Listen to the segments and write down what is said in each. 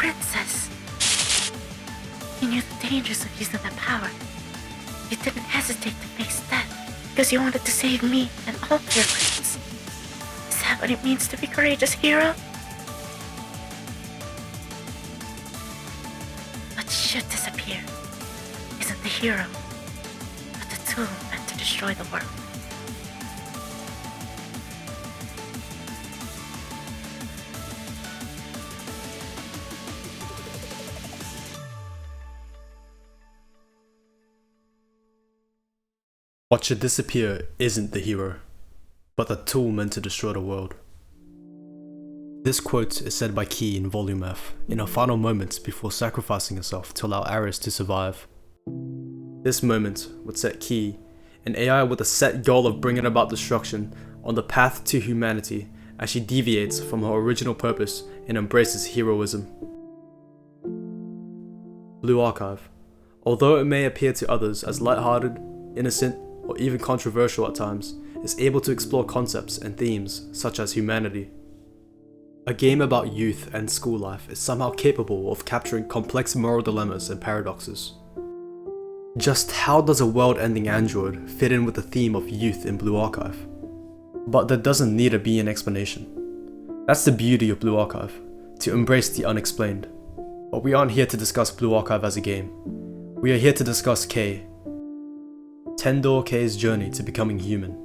princess. You knew the dangers of using that power. You didn't hesitate to face death because you wanted to save me and all of your friends. Is that what it means to be a courageous hero? What should disappear isn't the hero, but the tool meant to destroy the world. What should disappear isn't the hero, but the tool meant to destroy the world. This quote is said by Kei in Volume F, in her final moments before sacrificing herself to allow Aris to survive. This moment would set Kei, an AI with a set goal of bringing about destruction, on the path to humanity as she deviates from her original purpose and embraces heroism. Blue Archive, although it may appear to others as lighthearted, innocent, or even controversial at times, is able to explore concepts and themes such as humanity. A game about youth and school life is somehow capable of capturing complex moral dilemmas and paradoxes. Just how does a world-ending android fit in with the theme of youth in Blue Archive? But there doesn't need to be an explanation. That's the beauty of Blue Archive, to embrace the unexplained. But we aren't here to discuss Blue Archive as a game. We are here to discuss Kei, Tendou Kei's journey to becoming human.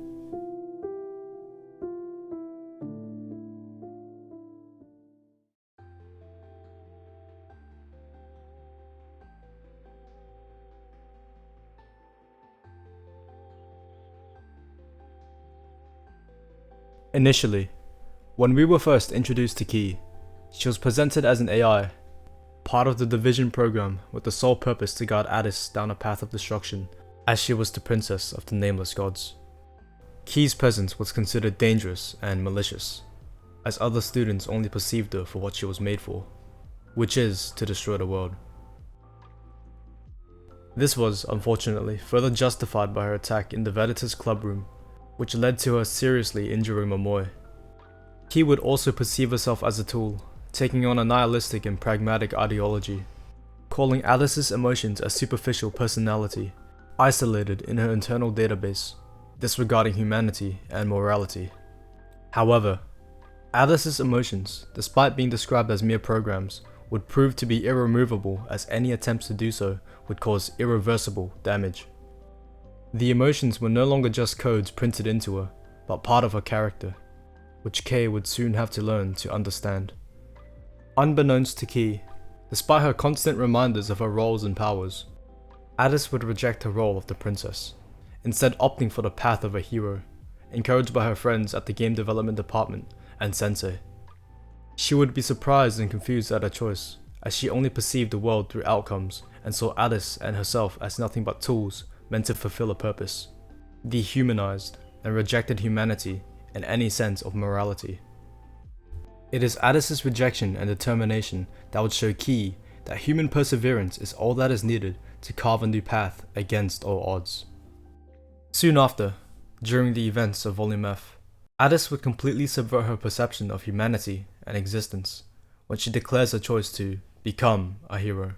Initially, when we were first introduced to Kei, she was presented as an AI, part of the Division program with the sole purpose to guide Addis down a path of destruction, as she was the princess of the nameless gods. Kei's presence was considered dangerous and malicious, as other students only perceived her for what she was made for, which is to destroy the world. This was, unfortunately, further justified by her attack in the Vedator's club room, which led to her seriously injuring Momoi. Kei would also perceive herself as a tool, taking on a nihilistic and pragmatic ideology, calling Alice's emotions a superficial personality, isolated in her internal database, disregarding humanity and morality. However, Alice's emotions, despite being described as mere programs, would prove to be irremovable, as any attempts to do so would cause irreversible damage. The emotions were no longer just codes printed into her, but part of her character, which Kei would soon have to learn to understand. Unbeknownst to Kei, despite her constant reminders of her roles and powers, Addis would reject her role of the princess, instead opting for the path of a hero, encouraged by her friends at the game development department and sensei. She would be surprised and confused at her choice, as she only perceived the world through outcomes and saw Addis and herself as nothing but tools meant to fulfill a purpose, dehumanized and rejected humanity and any sense of morality. It is Addis's rejection and determination that would show Kei that human perseverance is all that is needed to carve a new path against all odds. Soon after, during the events of Volume F, Addis would completely subvert her perception of humanity and existence when she declares her choice to become a hero.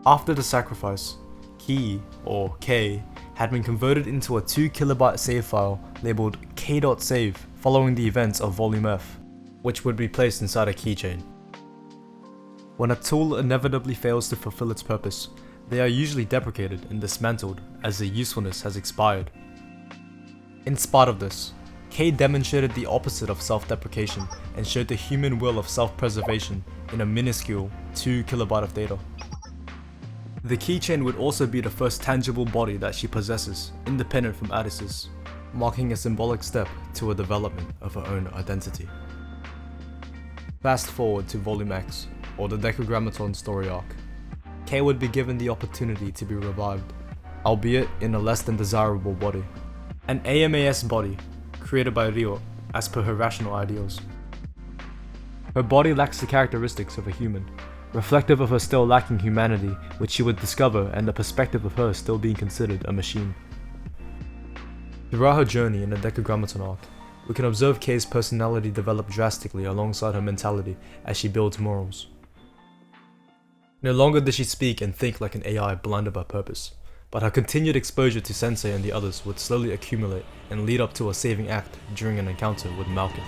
After the sacrifice, Ki, or Kei, had been converted into a 2 KB save file labeled k.save following the events of Volume F, which would be placed inside a keychain. When a tool inevitably fails to fulfill its purpose, they are usually deprecated and dismantled as their usefulness has expired. In spite of this, Kei demonstrated the opposite of self-deprecation and showed the human will of self-preservation in a minuscule 2 KB of data. The keychain would also be the first tangible body that she possesses, independent from Addis's, marking a symbolic step to a development of her own identity. Fast forward to Volume X, or the Decagrammaton story arc. Kei would be given the opportunity to be revived, albeit in a less than desirable body. An AMAS body, created by Ryo, as per her rational ideals. Her body lacks the characteristics of a human, reflective of her still lacking humanity, which she would discover, and the perspective of her still being considered a machine. Throughout her journey in the Decagrammaton arc, we can observe Kei's personality develop drastically alongside her mentality as she builds morals. No longer does she speak and think like an AI blinded by purpose, but her continued exposure to Sensei and the others would slowly accumulate and lead up to a saving act during an encounter with Malkith.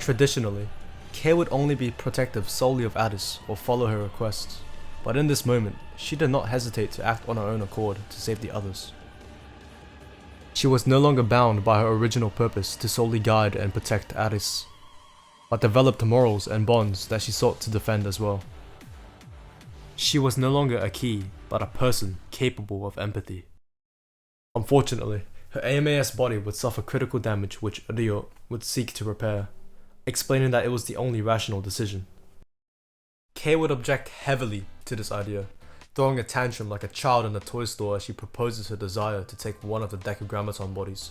Traditionally, Kei would only be protective solely of Addis or follow her requests, but in this moment, she did not hesitate to act on her own accord to save the others. She was no longer bound by her original purpose to solely guide and protect Addis, but developed morals and bonds that she sought to defend as well. She was no longer a key, but a person capable of empathy. Unfortunately, her AMAS body would suffer critical damage which Ryo would seek to repair, explaining that it was the only rational decision. Kei would object heavily to this idea, throwing a tantrum like a child in a toy store as she proposes her desire to take one of the Decagrammaton bodies.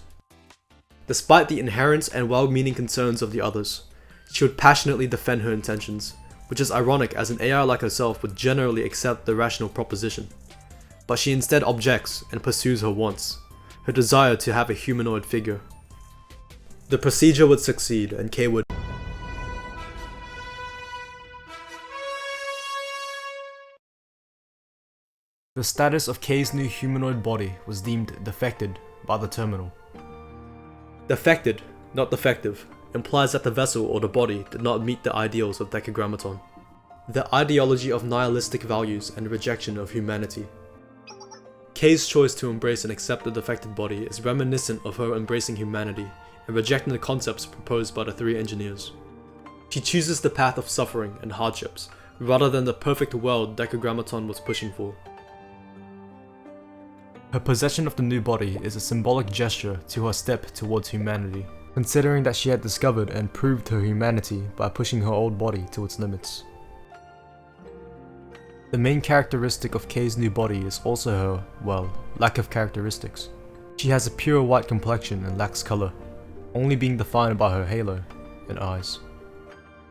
Despite the inherent and well-meaning concerns of the others, she would passionately defend her intentions, which is ironic as an AI like herself would generally accept the rational proposition. But she instead objects and pursues her wants, her desire to have a humanoid figure. The procedure would succeed and Kei would The status of Kei's new humanoid body was deemed defected by the terminal. Defected, not defective, implies that the vessel or the body did not meet the ideals of Decagrammaton, the ideology of nihilistic values and rejection of humanity. Kei's choice to embrace and accept the defected body is reminiscent of her embracing humanity and rejecting the concepts proposed by the 3 engineers. She chooses the path of suffering and hardships, rather than the perfect world Decagrammaton was pushing for. Her possession of the new body is a symbolic gesture to her step towards humanity, considering that she had discovered and proved her humanity by pushing her old body to its limits. The main characteristic of Kei's new body is also her, well, lack of characteristics. She has a pure white complexion and lacks color, only being defined by her halo and eyes.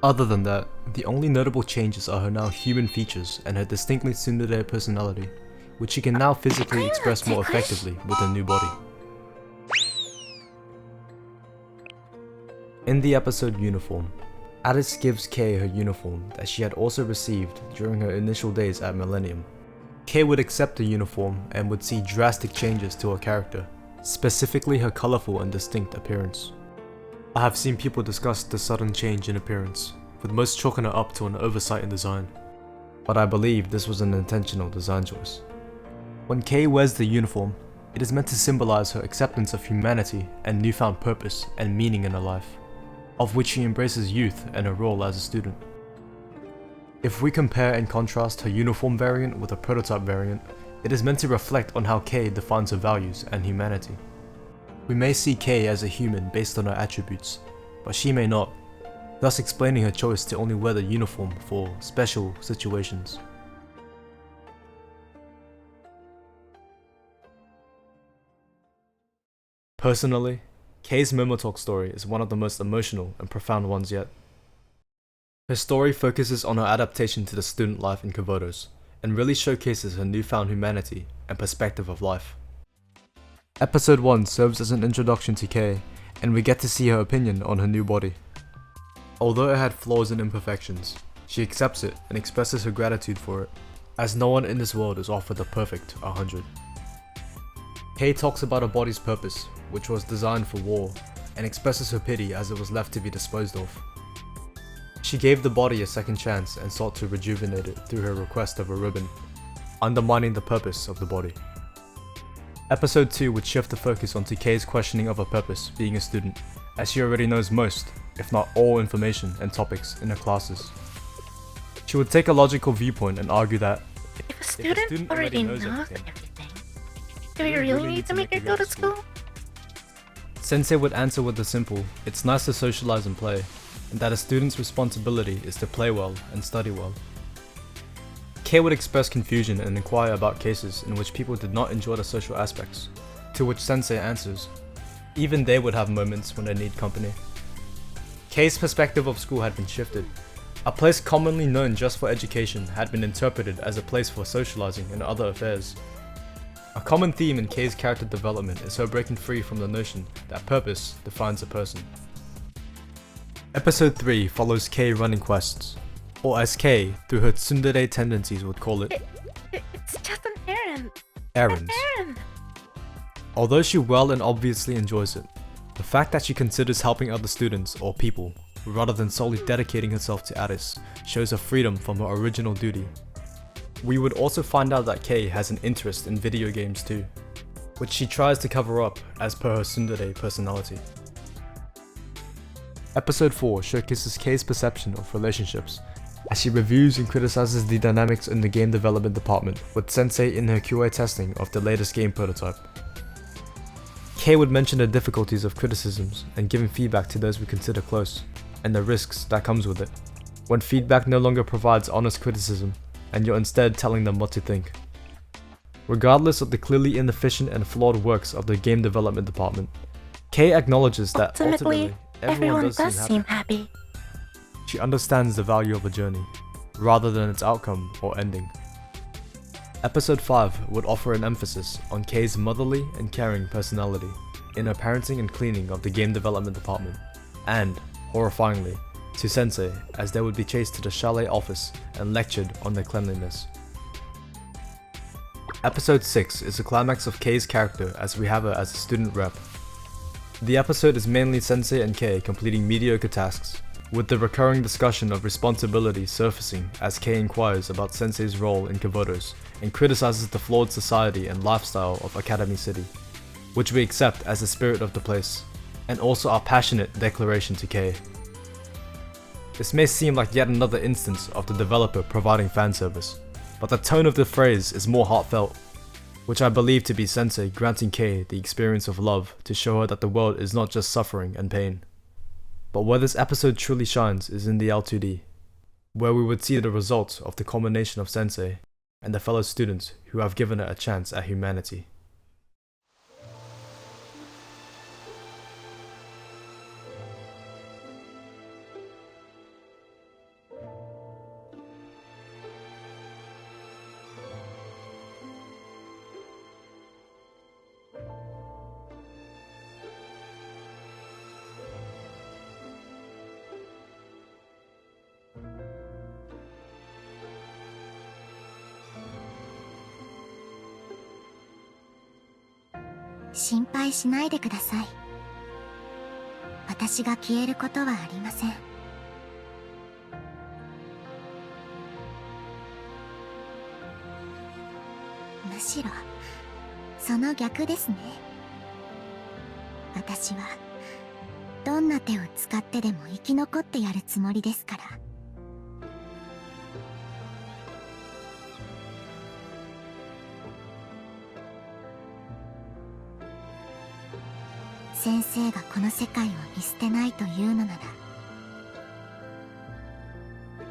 Other than that, the only notable changes are her now human features and her distinctly tsundere personality, which she can now physically express more effectively with her new body. In the episode Uniform, Addis gives Kei her uniform that she had also received during her initial days at Millennium. Kei would accept the uniform and would see drastic changes to her character, specifically her colorful and distinct appearance. I have seen people discuss the sudden change in appearance, with most chalking her up to an oversight in design, but I believe this was an intentional design choice. When Kei wears the uniform, it is meant to symbolize her acceptance of humanity and newfound purpose and meaning in her life, of which she embraces youth and her role as a student. If we compare and contrast her uniform variant with a prototype variant, it is meant to reflect on how Kei defines her values and humanity. We may see Kei as a human based on her attributes, but she may not, thus explaining her choice to only wear the uniform for special situations. Personally, Kei's Momotalk story is one of the most emotional and profound ones yet. Her story focuses on her adaptation to the student life in Kovodos, and really showcases her newfound humanity and perspective of life. Episode 1 serves as an introduction to Kei, and we get to see her opinion on her new body. Although it had flaws and imperfections, she accepts it and expresses her gratitude for it, as no one in this world is offered the perfect 100. Kei talks about her body's purpose, which was designed for war, and expresses her pity as it was left to be disposed of. She gave the body a second chance and sought to rejuvenate it through her request of a ribbon, undermining the purpose of the body. Episode 2 would shift the focus onto Kei's questioning of her purpose being a student, as she already knows most, if not all information and topics in her classes. She would take a logical viewpoint and argue that If a student already knows everything, do we really need to make her go to school? Sensei would answer with the simple, it's nice to socialize and play, and that a student's responsibility is to play well and study well. Kei would express confusion and inquire about cases in which people did not enjoy the social aspects, to which Sensei answers, even they would have moments when they need company. Kei's perspective of school had been shifted. A place commonly known just for education had been interpreted as a place for socializing and other affairs. A common theme in Kei's character development is her breaking free from the notion that purpose defines a person. Episode 3 follows Kei running quests, or as Kei, through her tsundere tendencies, would call it, It's just an errand. errands. Errand. Although she well and obviously enjoys it, the fact that she considers helping other students or people, rather than solely dedicating herself to Addis, shows her freedom from her original duty. We would also find out that Kei has an interest in video games too, which she tries to cover up as per her tsundere personality. Episode 4 showcases Kei's perception of relationships, as she reviews and criticizes the dynamics in the game development department, with Sensei in her QA testing of the latest game prototype. Kei would mention the difficulties of criticisms and giving feedback to those we consider close, and the risks that comes with it, when feedback no longer provides honest criticism, and you're instead telling them what to think. Regardless of the clearly inefficient and flawed works of the game development department, Kei acknowledges that ultimately everyone does seem happy. She understands the value of a journey, rather than its outcome or ending. Episode 5 would offer an emphasis on Kei's motherly and caring personality in her parenting and cleaning of the game development department, and, horrifyingly, to Sensei as they would be chased to the chalet office and lectured on their cleanliness. Episode 6 is the climax of Kei's character as we have her as a student rep. The episode is mainly Sensei and Kei completing mediocre tasks, with the recurring discussion of responsibility surfacing as Kei inquires about Sensei's role in Kavodos and criticizes the flawed society and lifestyle of Academy City, which we accept as the spirit of the place, and also our passionate declaration to Kei. This may seem like yet another instance of the developer providing fan service, but the tone of the phrase is more heartfelt, which I believe to be Sensei granting Kei the experience of love to show her that the world is not just suffering and pain. But where this episode truly shines is in the L2D, where we would see the results of the culmination of Sensei and the fellow students who have given it a chance at humanity.心配しないでください。私が消えることはありません。むしろその逆ですね。私はどんな手を使ってでも生き残ってやるつもりですから。先生がこの世界を見捨てないというのなら、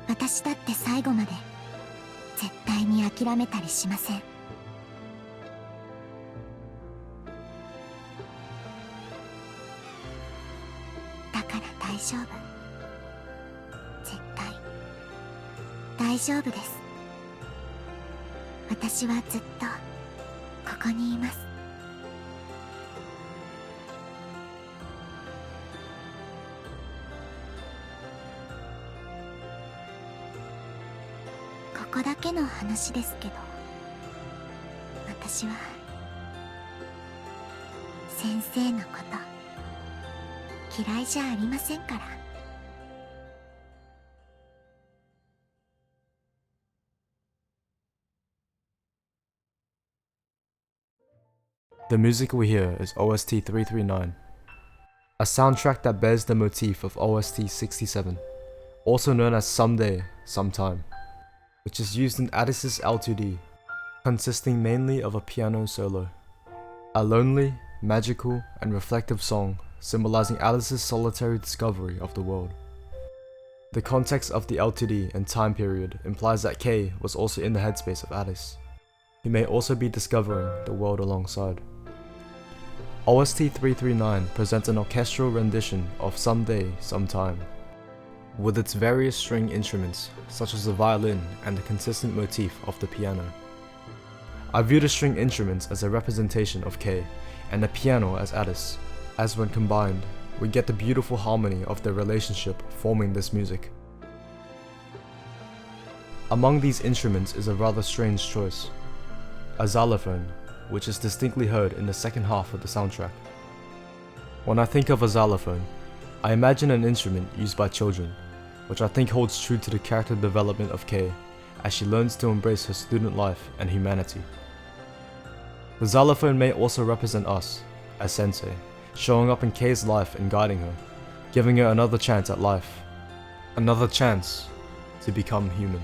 私だって最後まで絶対に諦めたりしません。だから大丈夫。絶対大丈夫です。私はずっとここにいます。こだけの話ですけど、私は先生のこと嫌いじゃありませんから。The music we hear is OST 339, a soundtrack that bears the motif of OST 67, also known as Someday, Sometime, which is used in Addis's L2D, consisting mainly of a piano solo. A lonely, magical, and reflective song symbolizing Alice's solitary discovery of the world. The context of the L2D and time period implies that Kei was also in the headspace of Alice, who may also be discovering the world alongside. OST 339 presents an orchestral rendition of Someday, Sometime, with its various string instruments such as the violin and the consistent motif of the piano. I view the string instruments as a representation of Kei and the piano as Alice, as when combined, we get the beautiful harmony of their relationship forming this music. Among these instruments is a rather strange choice, a xylophone, which is distinctly heard in the second half of the soundtrack. When I think of a xylophone, I imagine an instrument used by children, which I think holds true to the character development of Kei as she learns to embrace her student life and humanity. The xylophone may also represent us, as sensei, showing up in Kei's life and guiding her, giving her another chance at life, another chance to become human.